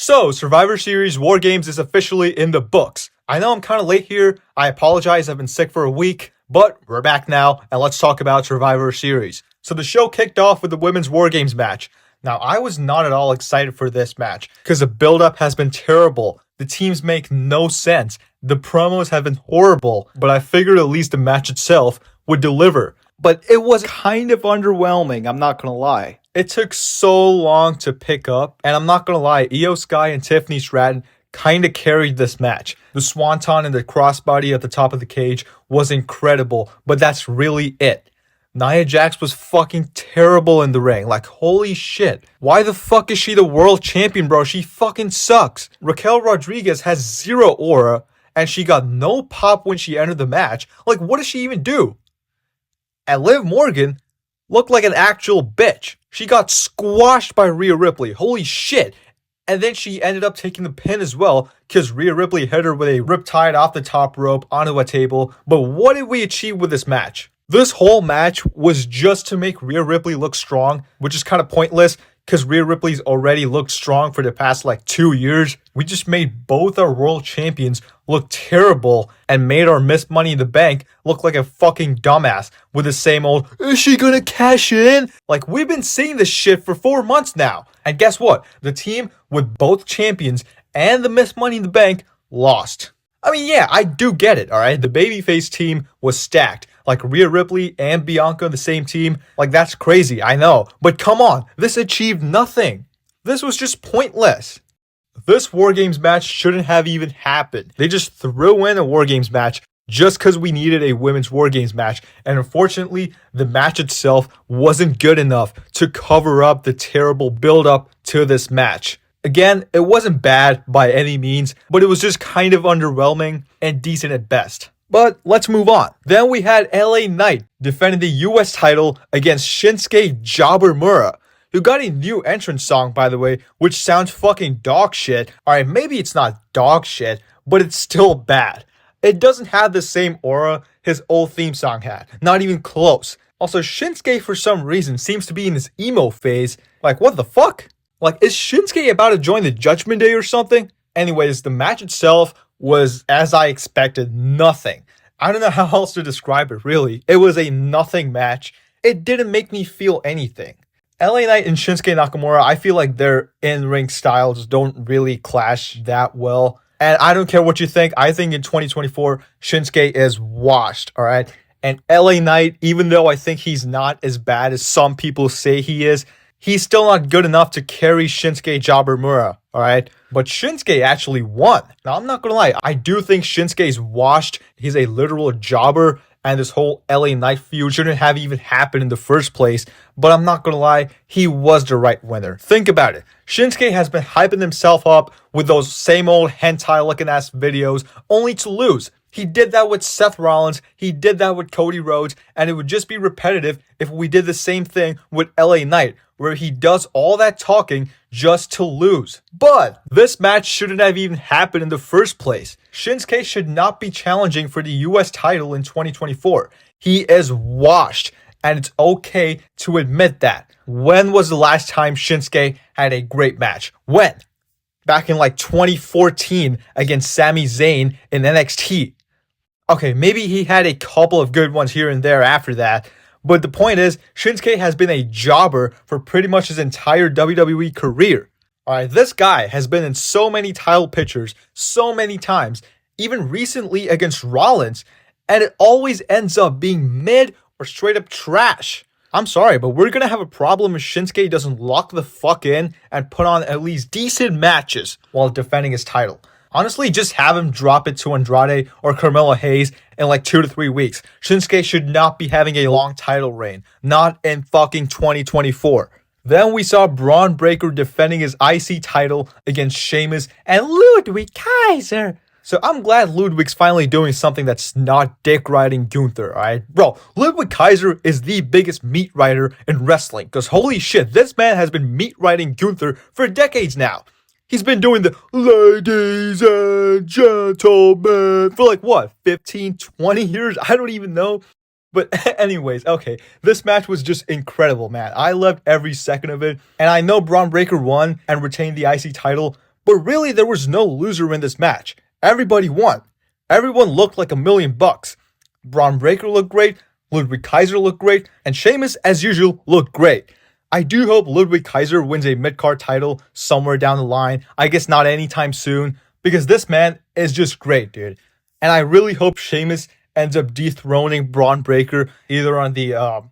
So, Survivor Series War Games is officially in the books. I know I'm kind of late here. I apologize, I've been sick for a week. But we're back now, and let's talk about Survivor Series. So the show kicked off with the Women's War Games match. Now, I was not at all excited for this match, because the build-up has been terrible. The teams make no sense. The promos have been horrible, but I figured at least the match itself would deliver. But it was kind of underwhelming, I'm not gonna lie. It took so long to pick up, and I'm not gonna lie, Io Sky and Tiffany Stratton kinda carried this match. The swanton and the crossbody at the top of the cage was incredible, but that's really it. Nia Jax was fucking terrible in the ring, like holy shit. Why the fuck is she the world champion, bro? She fucking sucks. Raquel Rodriguez has zero aura, and she got no pop when she entered the match. Like, what does she even do? And Liv Morgan looked like an actual bitch. She got squashed by Rhea Ripley. Holy shit. And then she ended up taking the pin as well, because Rhea Ripley hit her with a riptide off the top rope onto a table. But what did we achieve with this match? This whole match was just to make Rhea Ripley look strong, which is kind of pointless, because Rhea Ripley's already looked strong for the past 2 years. We just made both our world champions look terrible and made our Miss Money in the Bank look like a fucking dumbass with the same old, is she gonna cash in? Like, we've been seeing this shit for 4 months now. And guess what? The team with both champions and the Miss Money in the Bank lost. I mean, yeah, I do get it, alright? The babyface team was stacked. Like Rhea Ripley and Bianca on the same team. Like, that's crazy, I know. But come on, this achieved nothing. This was just pointless. This War Games match shouldn't have even happened. They just threw in a War Games match just because we needed a Women's War Games match. And unfortunately, the match itself wasn't good enough to cover up the terrible build-up to this match. Again, it wasn't bad by any means, but it was just kind of underwhelming and decent at best. But let's move on. Then we had LA Knight defending the US title against Shinsuke Jabbermura, who got a new entrance song, by the way, which sounds fucking dog shit. Alright, maybe it's not dog shit, but it's still bad. It doesn't have the same aura his old theme song had. Not even close. Also, Shinsuke for some reason seems to be in this emo phase. Like, what the fuck? Like, is Shinsuke about to join the Judgment Day or something? Anyways, the match itself was, as I expected, nothing. I don't know how else to describe it, really. It was a nothing match. It didn't make me feel anything. LA Knight and Shinsuke Nakamura, I feel like their in-ring styles don't really clash that well. And I don't care what you think. I think in 2024, Shinsuke is washed, alright? And LA Knight, even though I think he's not as bad as some people say he is, he's still not good enough to carry Shinsuke Jabbermura, alright? But Shinsuke actually won. Now, I'm not gonna lie, I do think Shinsuke's washed. He's a literal jobber, and this whole LA Knight feud shouldn't have even happened in the first place. But I'm not gonna lie, he was the right winner. Think about it. Shinsuke has been hyping himself up with those same old hentai-looking ass videos, only to lose. He did that with Seth Rollins, he did that with Cody Rhodes, and it would just be repetitive if we did the same thing with LA Knight, where he does all that talking just to lose. But this match shouldn't have even happened in the first place. Shinsuke should not be challenging for the US title in 2024. He is washed, and it's okay to admit that. When was the last time Shinsuke had a great match? When? Back in 2014 against Sami Zayn in NXT. Okay, maybe he had a couple of good ones here and there after that, but the point is, Shinsuke has been a jobber for pretty much his entire WWE career. Alright, this guy has been in so many title pictures, so many times, even recently against Rollins, and it always ends up being mid or straight up trash. I'm sorry, but we're gonna have a problem if Shinsuke doesn't lock the fuck in and put on at least decent matches while defending his title. Honestly, just have him drop it to Andrade or Carmelo Hayes in 2 to 3 weeks. Shinsuke should not be having a long title reign. Not in fucking 2024. Then we saw Braun Breaker defending his IC title against Sheamus and Ludwig Kaiser. So I'm glad Ludwig's finally doing something that's not dick riding Gunther, alright? Bro, Ludwig Kaiser is the biggest meat rider in wrestling. Because holy shit, this man has been meat riding Gunther for decades now. He's been doing the ladies and gentlemen for 15, 20 years? I don't even know. But anyways, okay, this match was just incredible, man. I loved every second of it. And I know Braun Breaker won and retained the IC title, But really, there was no loser in this match. Everybody won. Everyone looked like $1,000,000. Braun Breaker looked great, Ludwig Kaiser looked great, and Sheamus, as usual, looked great. I do hope Ludwig Kaiser wins a mid-card title somewhere down the line. I guess not anytime soon, because this man is just great, dude. And I really hope Sheamus ends up dethroning Braun Breaker either on the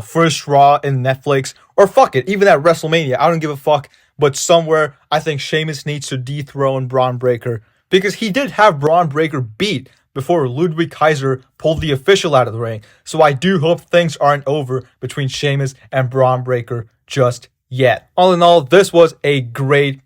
first Raw in Netflix, or fuck it, even at WrestleMania. I don't give a fuck. But somewhere, I think Sheamus needs to dethrone Braun Breaker, because he did have Braun Breaker beat before Ludwig Kaiser pulled the official out of the ring. So I do hope things aren't over between Sheamus and Braun Breaker just yet. All in all, this was a great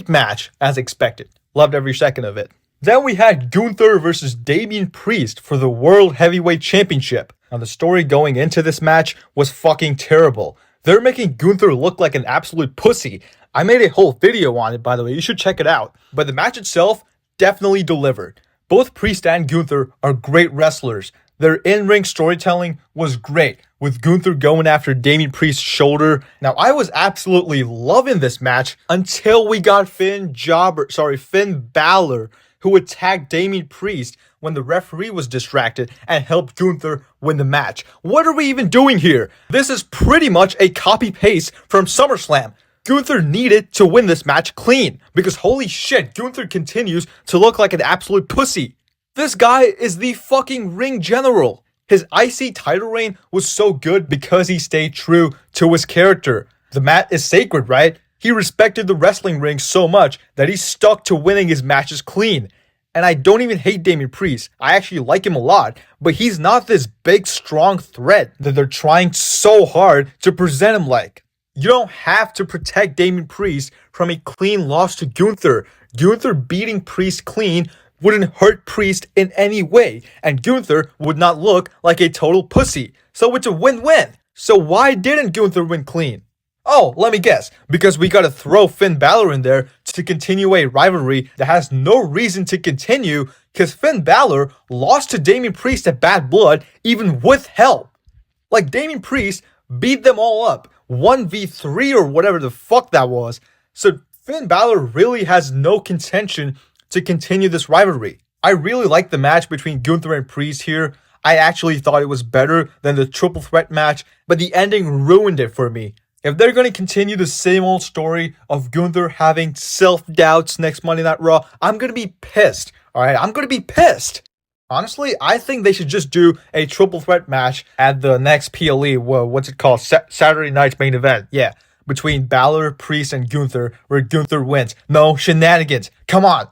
match as expected. Loved every second of it. Then we had Gunther versus Damian Priest for the World Heavyweight Championship. Now the story going into this match was fucking terrible. They're making Gunther look like an absolute pussy. I made a whole video on it, by the way. You should check it out. But the match itself definitely delivered. Both Priest and Gunther are great wrestlers. Their in-ring storytelling was great, with Gunther going after Damian Priest's shoulder. Now, I was absolutely loving this match until we got Finn Balor, who attacked Damian Priest when the referee was distracted and helped Gunther win the match. What are we even doing here? This is pretty much a copy-paste from SummerSlam. Gunther needed to win this match clean, because holy shit, Gunther continues to look like an absolute pussy. This guy is the fucking ring general. His IC title reign was so good because he stayed true to his character. The mat is sacred, right? He respected the wrestling ring so much that he stuck to winning his matches clean. And I don't even hate Damian Priest. I actually like him a lot, but he's not this big, strong threat that they're trying so hard to present him like. You don't have to protect Damian Priest from a clean loss to Gunther. Gunther beating Priest clean wouldn't hurt Priest in any way, and Gunther would not look like a total pussy. So it's a win-win. So why didn't Gunther win clean? Oh, let me guess. Because we gotta throw Finn Balor in there to continue a rivalry that has no reason to continue, because Finn Balor lost to Damian Priest at Bad Blood even with help. Like, Damian Priest beat them all up. 1v3 or whatever the fuck that was. So Finn Balor really has no contention to continue this rivalry. I really like the match between Gunther and Priest here. I actually thought it was better than the triple threat match, but the ending ruined it for me. If they're going to continue the same old story of Gunther having self-doubts next Monday Night Raw, I'm going to be pissed. Alright, I'm going to be pissed. Honestly, I think they should just do a triple threat match at the next PLE, what's it called? Saturday night's main event. Yeah, between Balor, Priest, and Gunther, where Gunther wins. No shenanigans. Come on.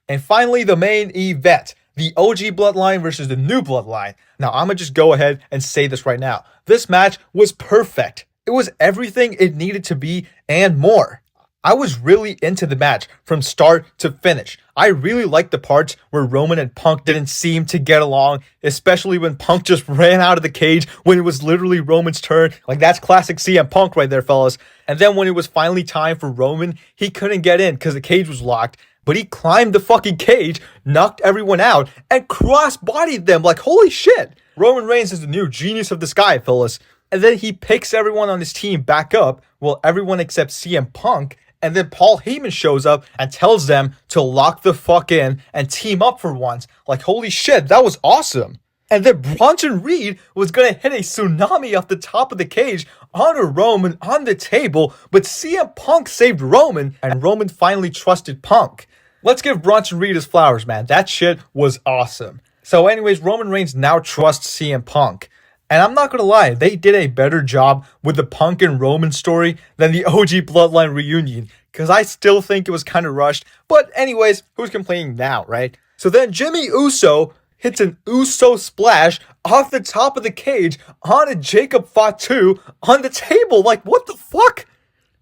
And finally, the main event. The OG Bloodline versus the new Bloodline. Now, I'm going to just go ahead and say this right now. This match was perfect. It was everything it needed to be and more. I was really into the match from start to finish. I really liked the parts where Roman and Punk didn't seem to get along, especially when Punk just ran out of the cage when it was literally Roman's turn. Like, that's classic CM Punk right there, fellas. And then when it was finally time for Roman, he couldn't get in because the cage was locked. But he climbed the fucking cage, knocked everyone out, and cross-bodied them like, holy shit. Roman Reigns is the new genius of the sky, fellas. And then he picks everyone on his team back up, well, everyone except CM Punk. And then Paul Heyman shows up and tells them to lock the fuck in and team up for once. Like, holy shit, that was awesome. And then Bronson Reed was going to hit a tsunami off the top of the cage onto Roman on the table, but CM Punk saved Roman, and Roman finally trusted Punk. Let's give Bronson Reed his flowers, man. That shit was awesome. So anyways, Roman Reigns now trusts CM Punk. And I'm not going to lie, they did a better job with the Punk and Roman story than the OG Bloodline reunion, because I still think it was kind of rushed. But anyways, who's complaining now, right? So then Jimmy Uso hits an Uso splash off the top of the cage onto Jacob Fatu on the table. Like, what the fuck?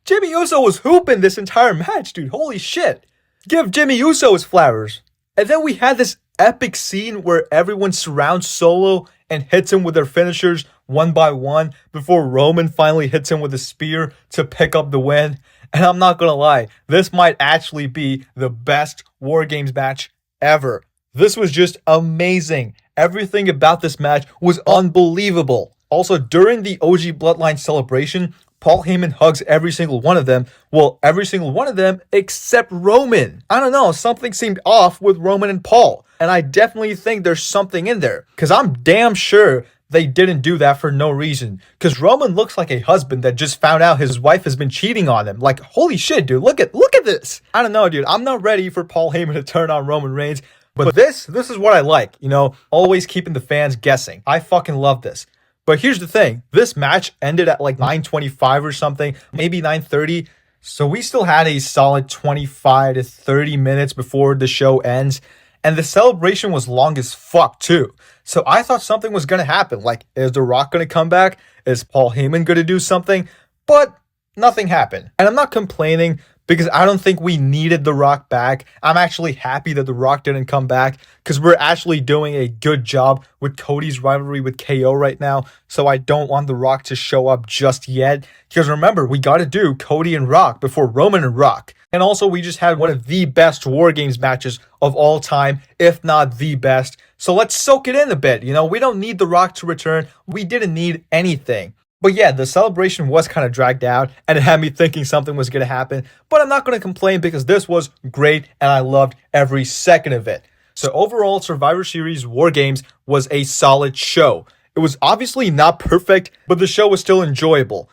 Jimmy Uso was hooping this entire match, dude. Holy shit. Give Jimmy Uso his flowers. And then we had this epic scene where everyone surrounds Solo and hits him with their finishers one by one before Roman finally hits him with a spear to pick up the win. And I'm not gonna lie, this might actually be the best War Games match ever. This was just amazing. Everything about this match was unbelievable. Also, during the OG Bloodline celebration, Paul Heyman hugs every single one of them. Well, every single one of them except Roman. I don't know, something seemed off with Roman and Paul. And I definitely think there's something in there. Because I'm damn sure they didn't do that for no reason. Because Roman looks like a husband that just found out his wife has been cheating on him. Like, holy shit, dude, look at this. I don't know, dude. I'm not ready for Paul Heyman to turn on Roman Reigns. But this is what I like, you know, always keeping the fans guessing. I fucking love this. But here's the thing. This match ended at like 9:25 or something, maybe 9:30. So we still had a solid 25 to 30 minutes before the show ends. And the celebration was long as fuck too. So I thought something was going to happen. Like, is The Rock going to come back? Is Paul Heyman going to do something? But nothing happened. And I'm not complaining because I don't think we needed The Rock back. I'm actually happy that The Rock didn't come back because we're actually doing a good job with Cody's rivalry with KO right now. So I don't want The Rock to show up just yet. Because remember, we got to do Cody and Rock before Roman and Rock. And also, we just had one of the best War Games matches of all time, if not the best. So let's soak it in a bit. You know, we don't need The Rock to return. We didn't need anything. But yeah, the celebration was kind of dragged out and it had me thinking something was going to happen. But I'm not going to complain because this was great and I loved every second of it. So overall, Survivor Series War Games was a solid show. It was obviously not perfect, but the show was still enjoyable.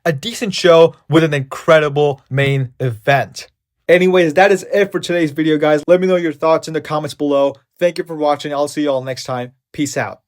A decent show with an incredible main event. Anyways, that is it for today's video, guys. Let me know your thoughts in the comments below. Thank you for watching. I'll see you all next time. Peace out.